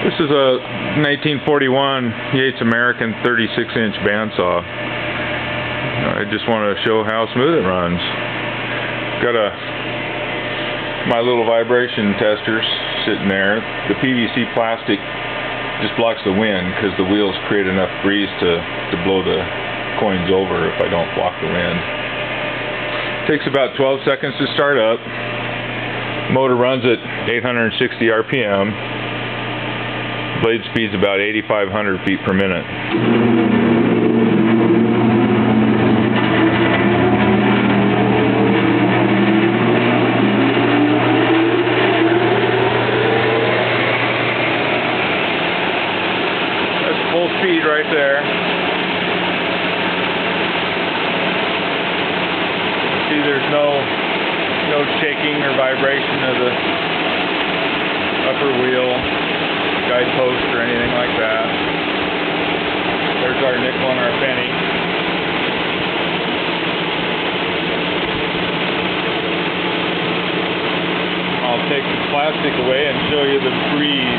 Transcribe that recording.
This is a 1941 Yates American 36-inch bandsaw. I just want to show how smooth it runs. Got my little vibration testers sitting there. The PVC plastic just blocks the wind because the wheels create enough breeze to blow the coins over if I don't block the wind. Takes about 12 seconds to start up. Motor runs at 860 RPM. Blade speed's about 8,500 feet per minute. That's full speed right there. See, there's no shaking or vibration of the upper wheel, guidepost, or anything like that. There's our nickel and our penny. I'll take the plastic away and show you the breeze.